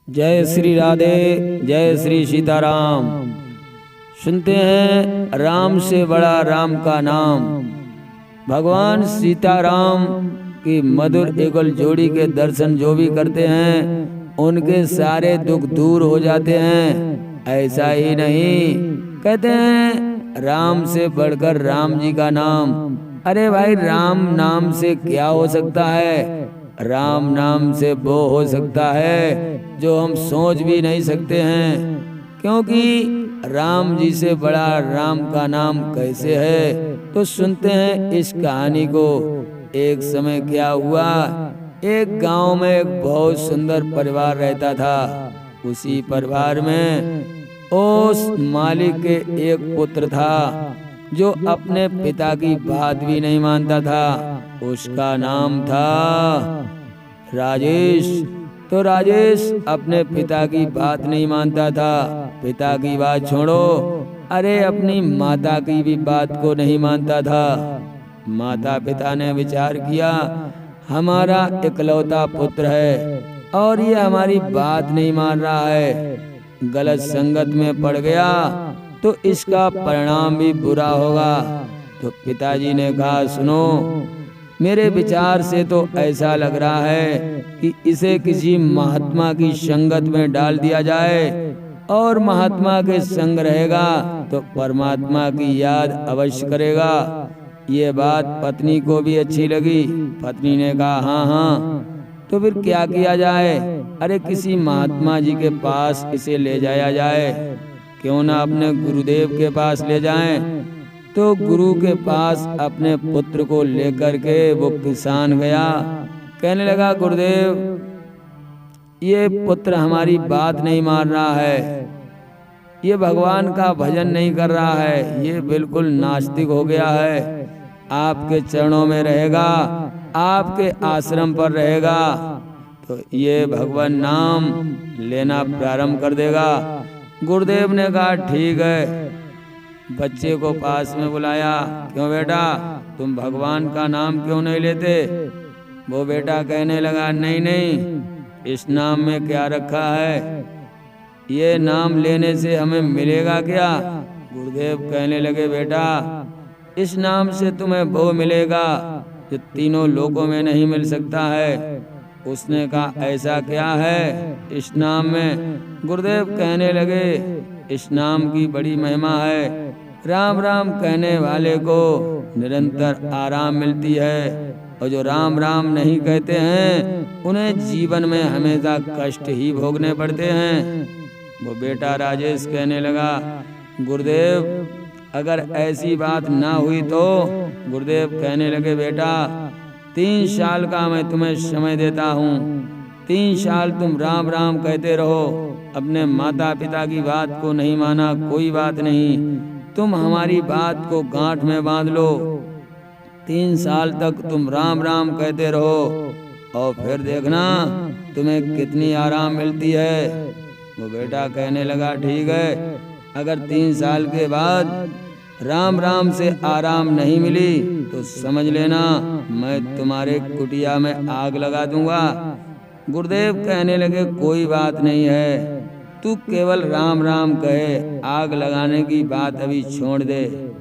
जय श्री राधे, जय श्री सीताराम। सुनते हैं राम से बड़ा राम का नाम। भगवान सीताराम की मधुर युगल जोड़ी के दर्शन जो भी करते हैं उनके सारे दुख दूर हो जाते हैं। ऐसा ही नहीं, कहते हैं राम से बढ़कर राम जी का नाम। अरे भाई, राम नाम से क्या हो सकता है? राम नाम से वो हो सकता है जो हम सोच भी नहीं सकते हैं, क्योंकि राम जी से बड़ा राम का नाम कैसे है। तो सुनते हैं इस कहानी को। एक समय क्या हुआ, एक गांव में एक बहुत सुंदर परिवार रहता था। उसी परिवार में उस मालिक के एक पुत्र था जो अपने पिता की बात भी नहीं मानता था। उसका नाम था राजेश। तो राजेश अपने पिता की बात नहीं मानता था। पिता की बात छोड़ो, अरे अपनी माता की भी बात को नहीं मानता था। माता पिता ने विचार किया, हमारा इकलौता पुत्र है और ये हमारी बात नहीं मान रहा है, गलत संगत में पड़ गया तो इसका परिणाम भी बुरा होगा। तो पिताजी ने कहा, सुनो, मेरे विचार से तो ऐसा लग रहा है कि इसे किसी महात्मा की संगत में डाल दिया जाए, और महात्मा के संग रहेगा तो परमात्मा की याद अवश्य करेगा। ये बात पत्नी को भी अच्छी लगी। पत्नी ने कहा, हाँ हाँ, तो फिर क्या किया जाए? अरे किसी महात्मा जी के पास इसे ले जाया जाए, क्यों ना अपने गुरुदेव के पास ले जाएं। तो गुरु के पास अपने पुत्र को लेकर के वो किसान गया। कहने लगा, गुरुदेव, ये पुत्र हमारी बात नहीं मान रहा है, ये भगवान का भजन नहीं कर रहा है, ये बिल्कुल नास्तिक हो गया है। आपके चरणों में रहेगा, आपके आश्रम पर रहेगा तो ये भगवान नाम लेना प्रारंभ कर देगा। गुरुदेव ने कहा, ठीक है। बच्चे को पास में बुलाया, क्यों बेटा, तुम भगवान का नाम क्यों नहीं लेते? वो बेटा कहने लगा, नहीं नहीं, इस नाम में क्या रखा है, ये नाम लेने से हमें मिलेगा क्या? गुरुदेव कहने लगे, बेटा, इस नाम से तुम्हें वो मिलेगा जो तीनों लोकों में नहीं मिल सकता है। उसने कहा, ऐसा क्या है इस नाम में? गुरुदेव कहने लगे, इस नाम की बड़ी महिमा है। राम राम कहने वाले को निरंतर आराम मिलती है, और जो राम राम नहीं कहते हैं उन्हें जीवन में हमेशा कष्ट ही भोगने पड़ते हैं। वो बेटा राजेश कहने लगा, गुरुदेव, अगर ऐसी बात ना हुई तो? गुरुदेव कहने लगे, बेटा, 3 साल का मैं तुम्हें समय देता हूँ। 3 साल तुम राम राम कहते रहो। अपने माता पिता की बात को नहीं माना, कोई बात नहीं, तुम हमारी बात को गांठ में बांध लो। 3 साल तक तुम राम राम कहते रहो और फिर देखना तुम्हें कितनी आराम मिलती है। वो बेटा कहने लगा, ठीक है, अगर 3 साल के बाद राम राम से आराम नहीं मिली तो समझ लेना मैं तुम्हारे कुटिया में आग लगा दूंगा। गुरुदेव कहने लगे, कोई बात नहीं है, तू केवल राम राम कहे, आग लगाने की बात अभी छोड़ दे।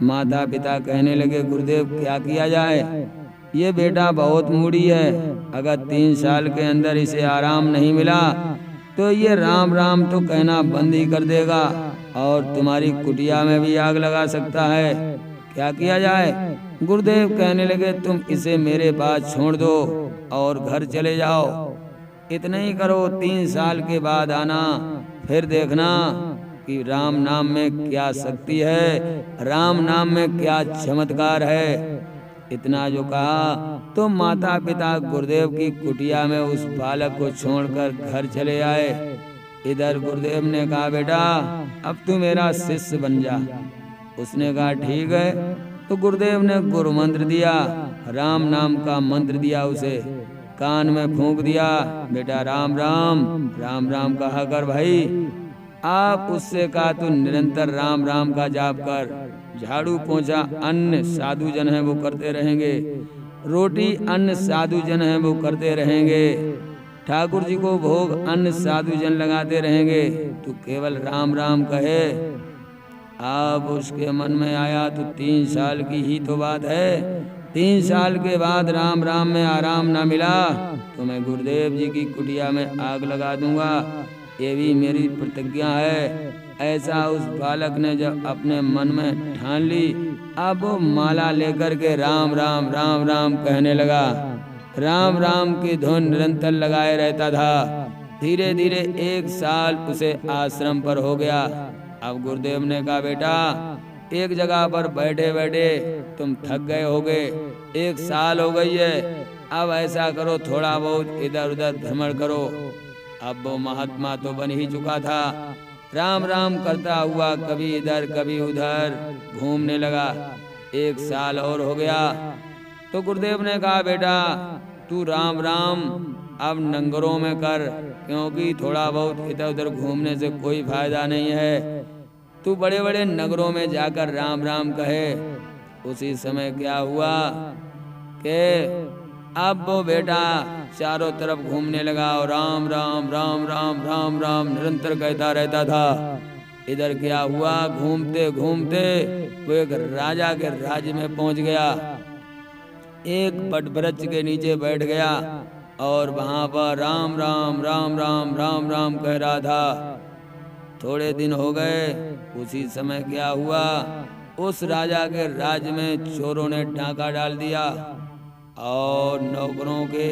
माता पिता कहने लगे, गुरुदेव क्या किया जाए? ये बेटा बहुत मूढ़ी है, अगर 3 साल के अंदर इसे आराम नहीं मिला तो ये राम राम तो कहना बंद ही कर देगा और तुम्हारी कुटिया में भी आग लगा सकता है। क्या किया जाए? गुरुदेव कहने लगे, तुम इसे मेरे पास छोड़ दो और घर चले जाओ। इतना ही करो, 3 साल के बाद आना, फिर देखना कि राम नाम में क्या शक्ति है, राम नाम में क्या चमत्कार है। इतना जो कहा तो माता पिता गुरुदेव की कुटिया में उस बालक को छोड़कर घर चले आए। इधर गुरुदेव ने कहा, बेटा, अब तू मेरा शिष्य बन जा। उसने कहा, ठीक है। तो गुरुदेव ने गुरु मंत्र दिया, राम नाम का मंत्र दिया, उसे कान में फूंक दिया, बेटा राम राम राम राम कहा कर भाई। आप उससे कहा, तू निरंतर राम राम का जाप कर। झाड़ू पोंछा अन्य साधु जन है वो करते रहेंगे, रोटी अन्न साधु जन है वो करते रहेंगे, ठाकुर जी को भोग अन्न साधु जन लगाते रहेंगे, तू केवल राम राम कहे। अब उसके मन में आया तो 3 साल की ही तो बात है, 3 साल के बाद राम राम में आराम ना मिला तो मैं गुरुदेव जी की कुटिया में आग लगा दूंगा, ये भी मेरी प्रतिज्ञा है। ऐसा उस बालक ने जब अपने मन में ठान ली, अब वो माला लेकर के राम राम राम राम कहने लगा। राम राम की धुन निरंतर लगाए रहता था। धीरे धीरे 1 साल उसे आश्रम पर हो गया। अब गुरुदेव ने कहा, बेटा एक जगह पर बैठे बैठे तुम थक गए होगे, 1 साल हो गई है, अब ऐसा करो थोड़ा बहुत इधर उधर भ्रमण करो। अब वो महात्मा तो बन ही चुका था, राम राम करता हुआ कभी इधर कभी उधर घूमने लगा। 1 साल और हो गया तो गुरुदेव ने कहा, बेटा तू राम राम अब नंगरों में कर, क्योंकि थोड़ा बहुत इधर उधर घूमने से कोई फायदा नहीं है, तू बड़े बड़े नगरों में जाकर राम राम कहे। उसी समय क्या हुआ कि अब वो बेटा चारों तरफ घूमने लगा और राम राम राम राम राम राम निरंतर कहता रहता था। इधर क्या हुआ, घूमते घूमते वो एक राजा के राज्य में पहुंच गया। एक वटवृक्ष के नीचे बैठ गया और वहां पर राम राम राम राम राम राम कह रहा था। थोड़े दिन हो गए, उसी समय क्या हुआ, उस राजा के राज्य में चोरों ने डाका डाल दिया और नौकरों के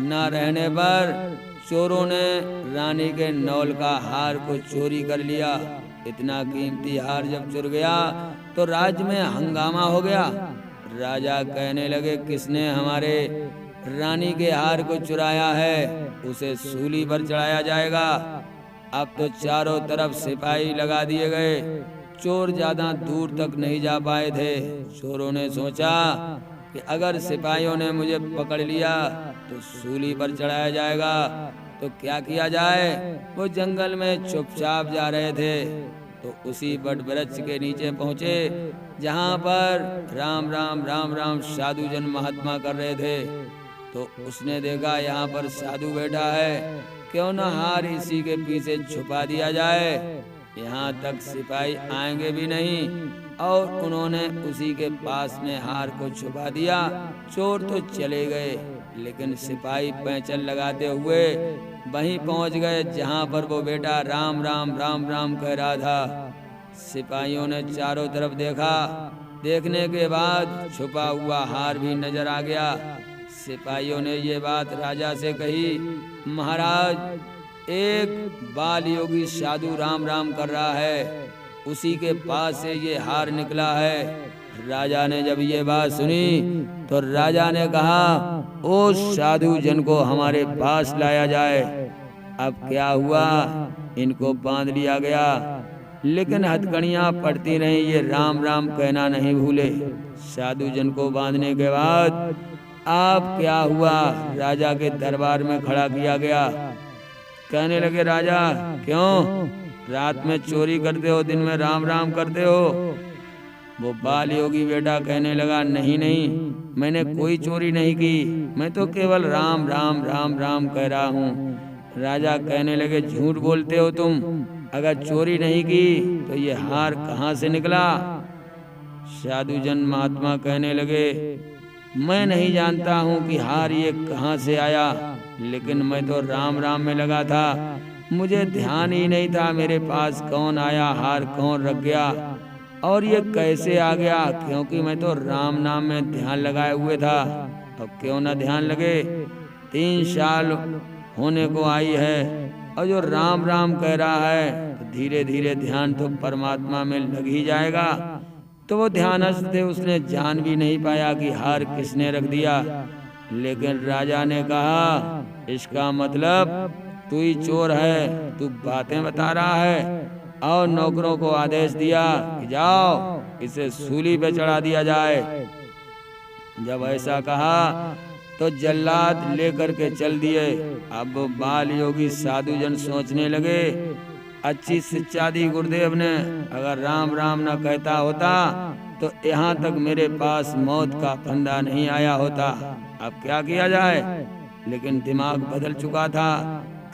न रहने पर चोरों ने रानी के नौल का हार को चोरी कर लिया। इतना कीमती हार जब चुर गया तो राज्य में हंगामा हो गया। राजा कहने लगे, किसने हमारे रानी के हार को चुराया है, उसे सूली पर चढ़ाया जाएगा। अब तो चारों तरफ सिपाही लगा दिए गए, चोर ज्यादा दूर तक नहीं जा पाए थे। चोरों ने सोचा कि अगर सिपाहियों ने मुझे पकड़ लिया तो सूली पर चढ़ाया जाएगा, तो क्या किया जाए। वो जंगल में चुपचाप जा रहे थे तो उसी वटवृक्ष के नीचे पहुंचे जहां पर राम राम राम राम साधु जन महात्मा कर रहे थे। तो उसने देखा यहाँ पर साधु बैठा है, क्यों ना हार इसी के पीछे छुपा दिया जाए। यहाँ तक सिपाही आएंगे भी नहीं, और उन्होंने उसी के पास में हार को छुपा दिया। चोर तो चले गए, लेकिन सिपाही पैंचल लगाते हुए वहीं पहुंच गए जहां पर वो बेटा राम राम राम राम कह रहा था। सिपाहियों ने चारों तरफ देखा, देखने के बाद छुपा हुआ हार भी नजर आ गया। सिपाहियों ने ये बात राजा से कही, महाराज एक बाल योगी साधु राम राम कर रहा है, उसी के पास से ये हार निकला है। राजा ने जब ये बात सुनी तो राजा ने कहा, ओ साधु जन को हमारे पास लाया जाए। अब क्या हुआ, इनको बांध लिया गया, लेकिन हथकड़ियां पड़ती रहीं, ये राम राम कहना नहीं भूले। साधु जन को बांधने के बाद अब क्या हुआ, राजा के दरबार में खड़ा किया गया। कहने लगे, राजा क्यों रात में चोरी करते हो, दिन में राम राम करते हो। वो बाल योगी बेटा कहने लगा, नहीं नहीं, मैंने कोई चोरी नहीं की, मैं तो केवल राम राम राम राम कह रहा हूँ। राजा कहने लगे, झूठ बोलते हो तुम, अगर चोरी नहीं की तो ये हार कहाँ से निकला। साधु जन महात्मा कहने लगे, मैं नहीं जानता हूँ कि हार ये कहाँ से आया, लेकिन मैं तो राम राम में लगा था, मुझे ध्यान ही नहीं था मेरे पास कौन आया, हार कौन रख गया और ये कैसे आ गया, क्योंकि मैं तो राम नाम में ध्यान लगाए हुए था। अब क्यों ना ध्यान लगे, 3 साल होने को आई है और जो राम राम कह रहा है तो धीरे धीरे ध्यान तो परमात्मा में लग ही जाएगा। तो वो ध्यानस्थ थे, उसने जान भी नहीं पाया कि हार किसने रख दिया। लेकिन राजा ने कहा, इसका मतलब तू ही चोर है, तू बातें बता रहा है, और नौकरों को आदेश दिया कि जाओ इसे सूली पे चढ़ा दिया जाए। जब ऐसा कहा तो जल्लाद लेकर के चल दिए। अब बाल योगी साधु जन सोचने लगे, अच्छी शिक्षा दी गुरुदेव ने, अगर राम राम न कहता होता तो यहाँ तक मेरे पास मौत का फंदा नहीं आया होता। अब क्या किया जाए। लेकिन दिमाग बदल चुका था।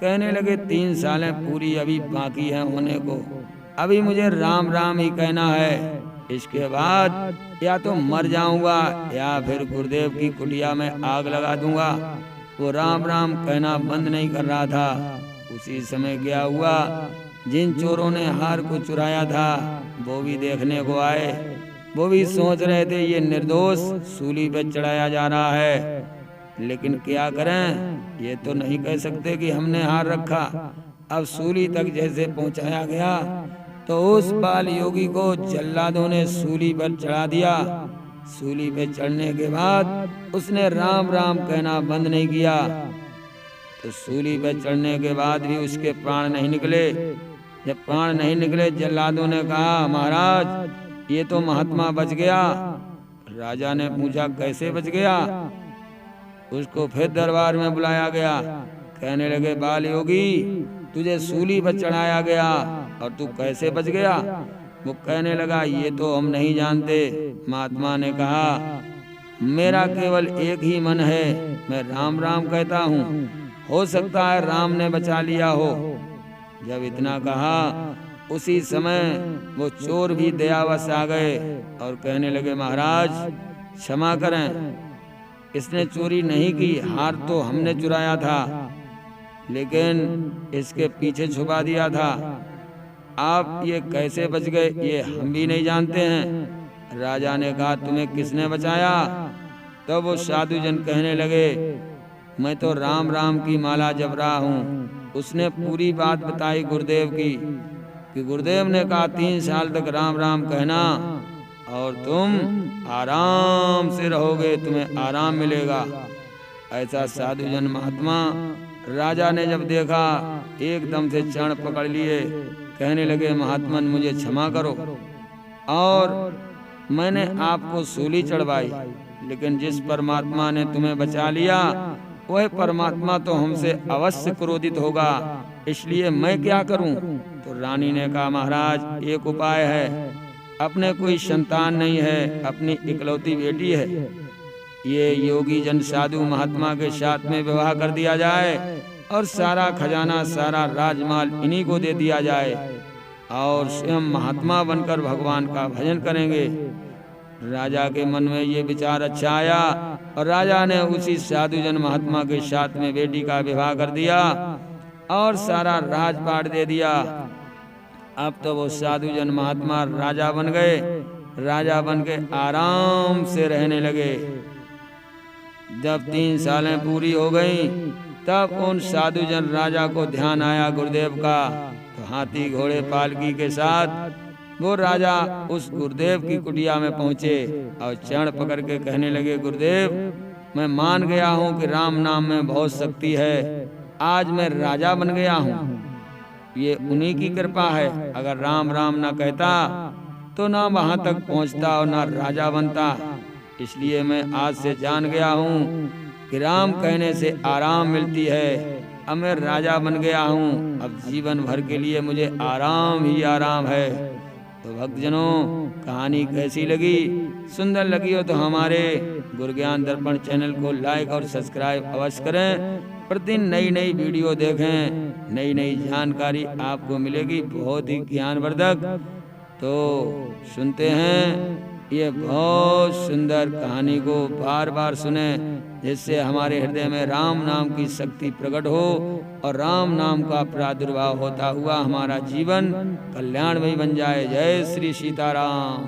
कहने लगे 3 सालें पूरी अभी बाकी हैं होने को, अभी मुझे राम राम ही कहना है। इसके बाद या तो मर जाऊंगा या फिर गुरुदेव की कुटिया में आग लगा दूंगा। वो राम राम कहना बंद नहीं कर रहा था। उसी समय क्या हुआ, जिन चोरों ने हार को चुराया था वो भी देखने को आए। वो भी सोच रहे थे ये निर्दोष सूली पे चढ़ाया जा रहा है, लेकिन क्या करें, ये तो नहीं कह सकते कि हमने हार रखा। अब सूली तक जैसे पहुंचाया गया तो उस बाल योगी को जल्लादों ने सूली पर चढ़ा दिया। सूली पे चढ़ने के बाद उसने राम राम कहना बंद नहीं किया, तो सूली पे चढ़ने के बाद भी उसके प्राण नहीं निकले। जब प्राण नहीं निकले, जल्लादों ने कहा महाराज ये तो महात्मा बच गया। राजा ने पूछा कैसे बच गया। उसको फिर दरबार में बुलाया गया। कहने लगे बाल योगी तुझे सूली पर चढ़ाया गया और तू कैसे बच गया। वो कहने लगा ये तो हम नहीं जानते। महात्मा ने कहा मेरा केवल एक ही मन है, मैं राम राम कहता हूँ, हो सकता है राम ने बचा लिया हो। जब इतना कहा उसी समय वो चोर भी दयावश आ गए और कहने लगे महाराज क्षमा करें, इसने चोरी नहीं की, हार तो हमने चुराया था लेकिन इसके पीछे छुपा दिया था। आप ये कैसे बच गए ये हम भी नहीं जानते हैं। राजा ने कहा तुम्हें किसने बचाया। तब वो साधु जन कहने लगे मैं तो राम राम की माला जप रहा हूँ। उसने पूरी बात बताई गुरुदेव की कि गुरुदेव ने कहा 3 साल तक राम राम कहना और तुम आराम से रहोगे, तुम्हें आराम मिलेगा। ऐसा साधु जन महात्मा राजा ने जब देखा एकदम से चरण पकड़ लिए। कहने लगे महात्मन मुझे क्षमा करो और मैंने आपको सूली चढ़वाई, लेकिन जिस परमात्मा ने तुम्हें बचा लिया वह परमात्मा तो हमसे अवश्य क्रोधित होगा, इसलिए मैं क्या करूं। तो रानी ने कहा महाराज एक उपाय है, अपने कोई संतान नहीं है, अपनी इकलौती बेटी है, ये योगी जन साधु महात्मा के साथ में विवाह कर दिया जाए और सारा खजाना सारा राजमाल इन्हीं को दे दिया जाए और स्वयं महात्मा बनकर भगवान का भजन करेंगे। राजा के मन में ये विचार अच्छा आया और राजा ने उसी साधु जन महात्मा के साथ में बेटी का विवाह कर दिया और सारा राजपाट दे दिया। अब तो वो साधु जन महात्मा राजा बन गए। राजा बन के आराम से रहने लगे। जब 3 सालें पूरी हो गई तब उन साधु जन राजा को ध्यान आया गुरुदेव का, तो हाथी घोड़े पालकी के साथ वो राजा उस गुरुदेव की कुटिया में पहुंचे और चरण पकड़ के कहने लगे गुरुदेव मैं मान गया हूँ कि राम नाम में बहुत शक्ति है, आज मैं राजा बन गया हूँ, ये उन्हीं की कृपा है। अगर राम राम ना कहता तो ना वहां तक पहुंचता और ना राजा बनता, इसलिए मैं आज से जान गया हूँ कि राम कहने से आराम मिलती है। अब मैं राजा बन गया हूँ, अब जीवन भर के लिए मुझे आराम ही आराम है। तो भक्तजनों कहानी कैसी लगी, सुंदर लगी हो तो हमारे गुरु ज्ञान दर्पण चैनल को लाइक और सब्सक्राइब अवश्य करें। प्रतिदिन नई नई वीडियो देखें, नई नई जानकारी आपको मिलेगी, बहुत ही ज्ञानवर्धक। तो सुनते हैं ये बहुत सुंदर कहानी को बार बार सुने, जिससे हमारे हृदय में राम नाम की शक्ति प्रकट हो और राम नाम का प्रादुर्भाव होता हुआ हमारा जीवन कल्याणमय बन जाए। जय श्री सीताराम।